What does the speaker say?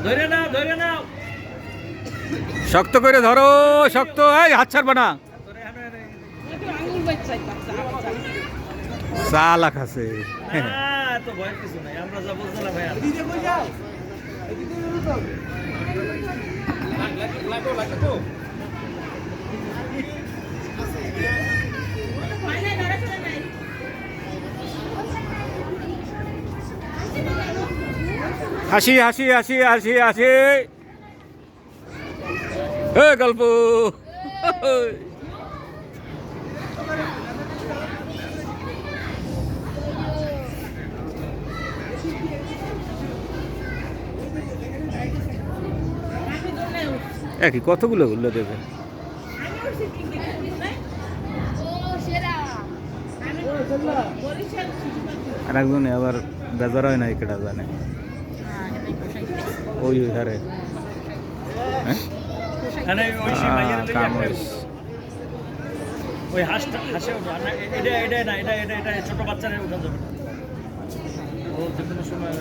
ধরে নাও ধরে নাও শক্ত করে ধরো শক্ত এই হাত ছাড়বা না চালাক আছে তো ভয় কিছু নাই আমরা যা বলছিলাম ভাইয়া হাসি হাসি হাসি হাসি হাসি গল্প একই কতগুলো গুলো দেবে আর একজনে আবার বেজার হয় না কেটা জানে ওই হারে ওই হাঁসটা হাসে এটা ছোট বাচ্চারা উঠা যাবে না ও যে কোনো সময়